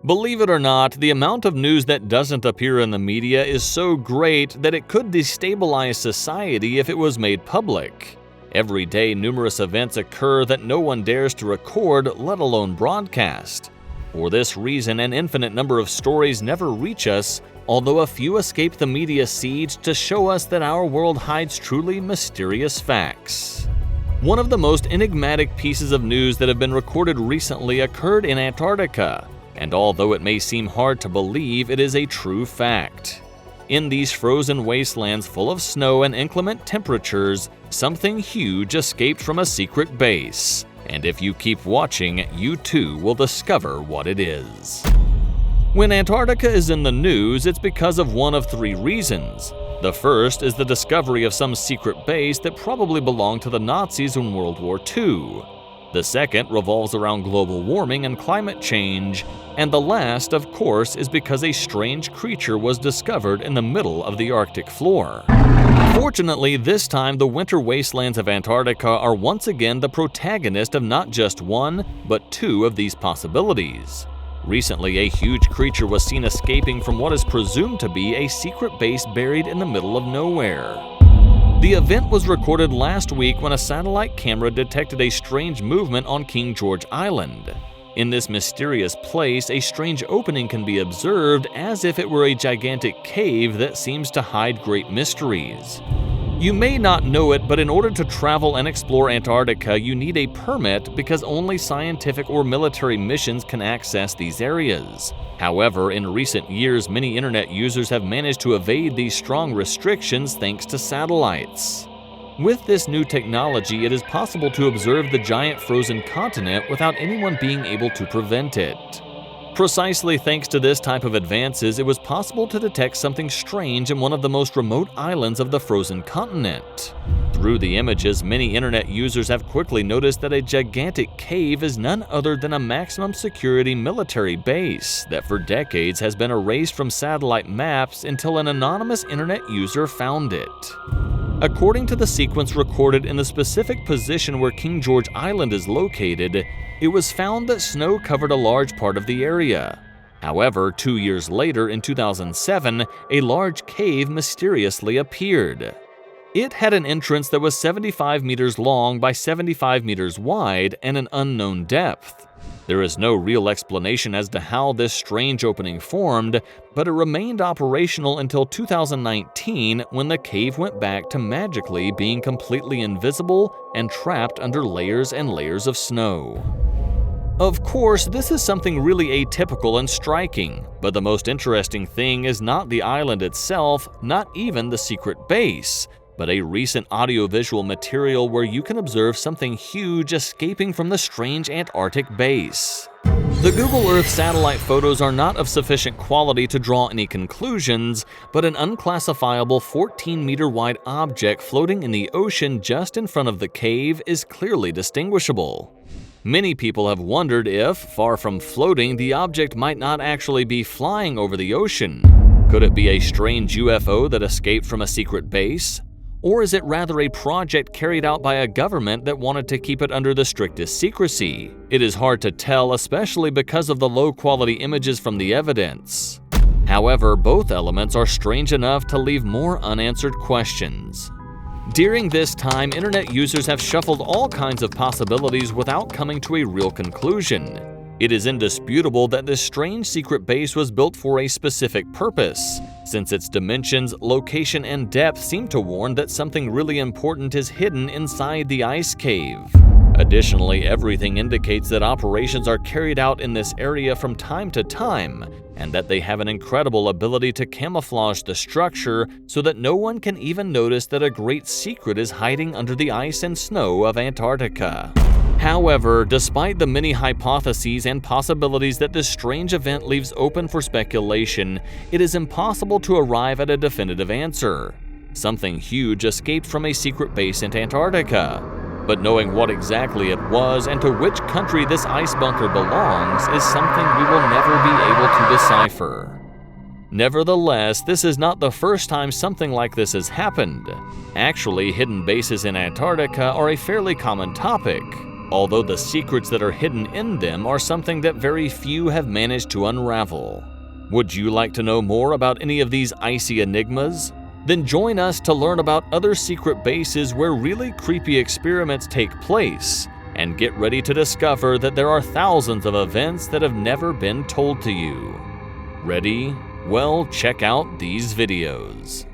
Believe it or not, the amount of news that doesn't appear in the media is so great that it could destabilize society if it was made public. Every day, numerous events occur that no one dares to record, let alone broadcast. For this reason, an infinite number of stories never reach us, although a few escape the media siege to show us that our world hides truly mysterious facts. One of the most enigmatic pieces of news that have been recorded recently occurred in Antarctica, and although it may seem hard to believe, it is a true fact. In these frozen wastelands full of snow and inclement temperatures, something huge escaped from a secret base. And if you keep watching, you too will discover what it is. When Antarctica is in the news, it's because of one of three reasons. The first is the discovery of some secret base that probably belonged to the Nazis in World War II. The second revolves around global warming and climate change, and the last, of course, is because a strange creature was discovered in the middle of the Arctic floor. Fortunately, this time the winter wastelands of Antarctica are once again the protagonist of not just one, but two of these possibilities. Recently, a huge creature was seen escaping from what is presumed to be a secret base buried in the middle of nowhere. The event was recorded last week when a satellite camera detected a strange movement on King George Island. In this mysterious place, a strange opening can be observed as if it were a gigantic cave that seems to hide great mysteries. You may not know it, but in order to travel and explore Antarctica, you need a permit because only scientific or military missions can access these areas. However, in recent years, many internet users have managed to evade these strong restrictions thanks to satellites. With this new technology, it is possible to observe the giant frozen continent without anyone being able to prevent it. Precisely thanks to this type of advances, it was possible to detect something strange in one of the most remote islands of the frozen continent. Through the images, many internet users have quickly noticed that a gigantic cave is none other than a maximum security military base that for decades has been erased from satellite maps until an anonymous internet user found it. According to the sequence recorded in the specific position where King George Island is located, it was found that snow covered a large part of the area. However, 2 years later, in 2007, a large cave mysteriously appeared. It had an entrance that was 75 meters long by 75 meters wide and an unknown depth. There is no real explanation as to how this strange opening formed, but it remained operational until 2019 when the cave went back to magically being completely invisible and trapped under layers and layers of snow. Of course, this is something really atypical and striking, but the most interesting thing is not the island itself, not even the secret base, but a recent audiovisual material where you can observe something huge escaping from the strange Antarctic base. The Google Earth satellite photos are not of sufficient quality to draw any conclusions, but an unclassifiable 14-meter wide object floating in the ocean just in front of the cave is clearly distinguishable. Many people have wondered if, far from floating, the object might not actually be flying over the ocean. Could it be a strange UFO that escaped from a secret base? Or is it rather a project carried out by a government that wanted to keep it under the strictest secrecy? It is hard to tell, especially because of the low-quality images from the evidence. However, both elements are strange enough to leave more unanswered questions. During this time, internet users have shuffled all kinds of possibilities without coming to a real conclusion. It is indisputable that this strange secret base was built for a specific purpose, since its dimensions, location, and depth seem to warn that something really important is hidden inside the ice cave. Additionally, everything indicates that operations are carried out in this area from time to time, and that they have an incredible ability to camouflage the structure so that no one can even notice that a great secret is hiding under the ice and snow of Antarctica. However, despite the many hypotheses and possibilities that this strange event leaves open for speculation, it is impossible to arrive at a definitive answer. Something huge escaped from a secret base in Antarctica, but knowing what exactly it was and to which country this ice bunker belongs is something we will never be able to decipher. Nevertheless, this is not the first time something like this has happened. Actually, hidden bases in Antarctica are a fairly common topic. although the secrets that are hidden in them are something that very few have managed to unravel. Would you like to know more about any of these icy enigmas? Then join us to learn about other secret bases where really creepy experiments take place, and get ready to discover that there are thousands of events that have never been told to you. Ready? Well, check out these videos.